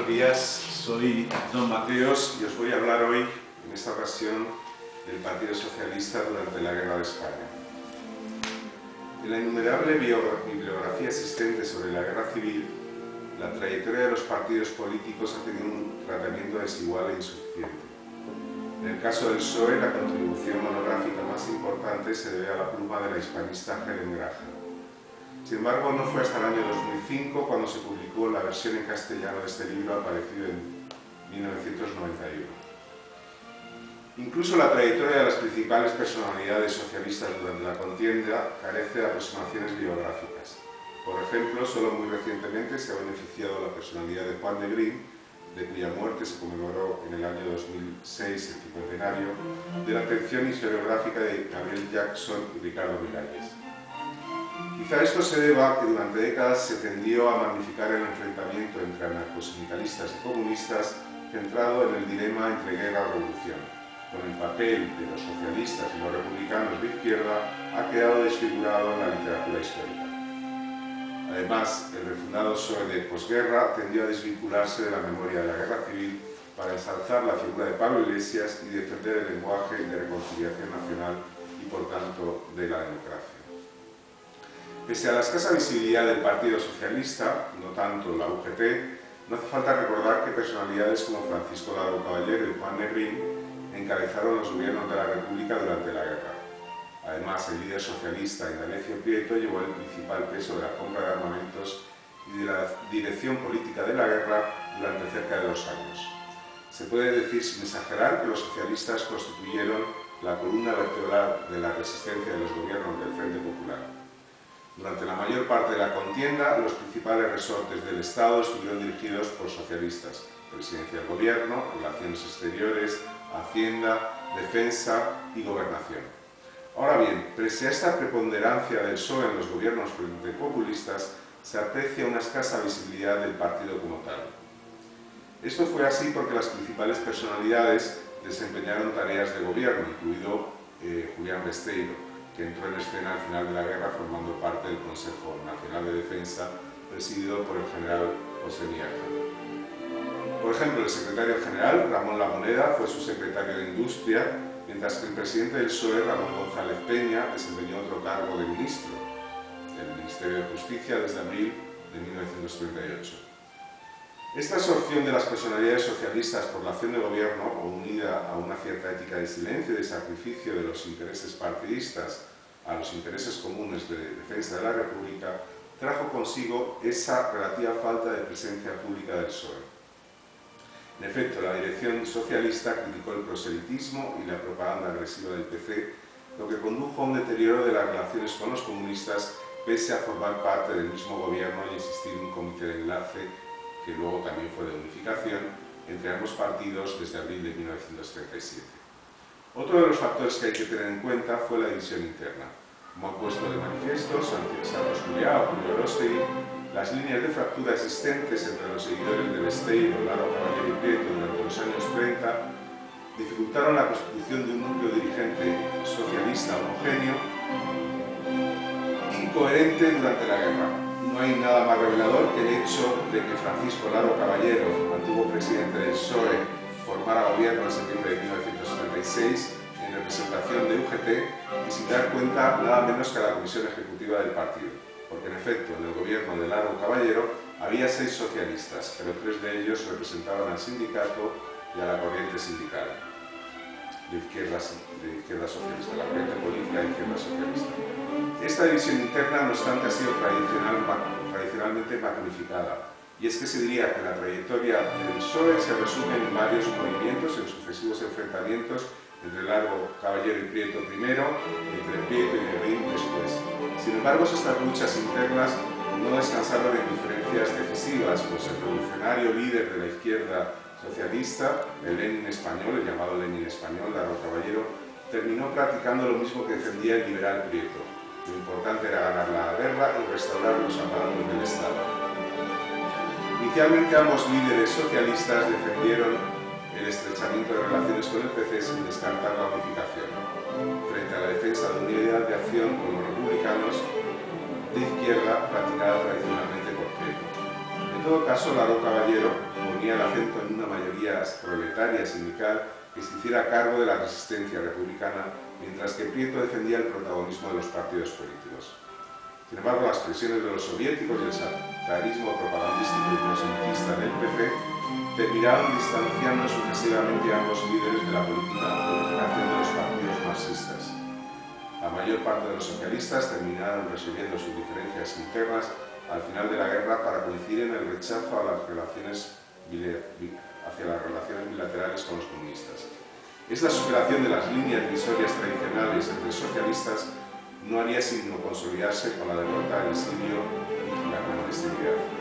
días, soy Don Mateos y os voy a hablar hoy, en esta ocasión, del Partido Socialista durante la Guerra de España. En la innumerable bibliografía existente sobre la Guerra Civil, la trayectoria de los partidos políticos ha tenido un tratamiento desigual e insuficiente. En el caso del PSOE, la contribución monográfica más importante se debe a la pluma de la hispanista Helen Graham. Sin embargo, no fue hasta el año 2005 cuando se publicó la versión en castellano de este libro, aparecido en 1991. Incluso la trayectoria de las principales personalidades socialistas durante la contienda carece de aproximaciones biográficas. Por ejemplo, solo muy recientemente se ha beneficiado la personalidad de Juan Negrín, de cuya muerte se conmemoró en el año 2006 el cincuentenario, de la atención historiográfica de Gabriel Jackson y Ricardo Miralles. Quizá esto se deba a que durante décadas se tendió a magnificar el enfrentamiento entre anarcosindicalistas y comunistas centrado en el dilema entre guerra o revolución. Con el papel de los socialistas y los republicanos de izquierda ha quedado desfigurado en la literatura histórica. Además, el refundado PSOE de posguerra tendió a desvincularse de la memoria de la guerra civil para ensalzar la figura de Pablo Iglesias y defender el lenguaje de reconciliación nacional y, por tanto, de la democracia. Pese a la escasa visibilidad del Partido Socialista, no tanto la UGT, no hace falta recordar que personalidades como Francisco Largo Caballero y Juan Negrín encabezaron los gobiernos de la República durante la guerra. Además, el líder socialista Indalecio Prieto llevó el principal peso de la compra de armamentos y de la dirección política de la guerra durante cerca de 2 años. Se puede decir sin exagerar que los socialistas constituyeron la columna vertebral de la resistencia de los gobiernos del Frente Popular. Durante la mayor parte de la contienda, los principales resortes del Estado estuvieron dirigidos por socialistas: Presidencia del Gobierno, Relaciones Exteriores, Hacienda, Defensa y Gobernación. Ahora bien, pese a esta preponderancia del PSOE en los gobiernos frente populistas, se aprecia una escasa visibilidad del partido como tal. Esto fue así porque las principales personalidades desempeñaron tareas de gobierno, incluido Julián Besteiro, que entró en escena al final de la guerra formando parte del Consejo Nacional de Defensa, presidido por el general José Miaja. Por ejemplo, el secretario general, Ramón La Moneda, fue su secretario de Industria, mientras que el presidente del PSOE, Ramón González Peña, desempeñó otro cargo de ministro del Ministerio de Justicia desde abril de 1938. Esta absorción de las personalidades socialistas por la acción de gobierno, unida a una cierta ética de silencio y de sacrificio de los intereses partidistas a los intereses comunes de defensa de la República, trajo consigo esa relativa falta de presencia pública del PSOE. En efecto, la dirección socialista criticó el proselitismo y la propaganda agresiva del PC, lo que condujo a un deterioro de las relaciones con los comunistas, pese a formar parte del mismo gobierno y existir un comité de enlace, que luego también fue de unificación, entre ambos partidos desde abril de 1937. Otro de los factores que hay que tener en cuenta fue la división interna. Como ha puesto de manifiesto Santos Juliá o Julio Orostegui, las líneas de fractura existentes entre los seguidores de Besteiro, Largo Caballero y Prieto durante los años 30 dificultaron la constitución de un núcleo dirigente socialista homogéneo y coherente durante la guerra. No hay nada más revelador que el hecho de que Francisco Largo Caballero, antiguo presidente del PSOE, formara gobierno en septiembre de 1976 en representación de UGT y sin dar cuenta nada menos que a la comisión ejecutiva del partido, porque en efecto en el gobierno de Largo Caballero había 6 socialistas, pero 3 de ellos representaban al sindicato y a la corriente sindical de izquierda socialista, la corriente política de izquierda socialista. Esta división interna, no obstante, ha sido tradicionalmente magnificada, y es que se diría que la trayectoria del PSOE se resume en varios movimientos, en sucesivos enfrentamientos entre Largo Caballero y Prieto primero, y entre Prieto y Negrín después. Sin embargo, estas luchas internas no descansaron en diferencias decisivas, pues el revolucionario líder de la izquierda socialista, el Lenin español, el llamado Lenin español, Largo Caballero, terminó practicando lo mismo que defendía el liberal Prieto. Lo importante era ganar la guerra y restaurar los aparatos del Estado. Inicialmente ambos líderes socialistas defendieron el estrechamiento de relaciones con el PC sin descartar la unificación, frente a la defensa de una idea de acción con los republicanos de izquierda practicada tradicionalmente por Prieto. En todo caso, Largo Caballero ponía el acento en una mayoría proletaria sindical que se hiciera cargo de la resistencia republicana, mientras que Prieto defendía el protagonismo de los partidos políticos. Sin embargo, las presiones de los soviéticos y el satanismo propagandístico y proselitista del PP terminaron distanciando sucesivamente a ambos líderes de la política de unificación de los partidos marxistas. La mayor parte de los socialistas terminaron resolviendo sus diferencias internas al final de la guerra para coincidir en el rechazo a las relaciones bilaterales con los comunistas. Esta superación de las líneas divisorias tradicionales entre socialistas no haría sino consolidarse con la derrota del exilio y la clandestinidad.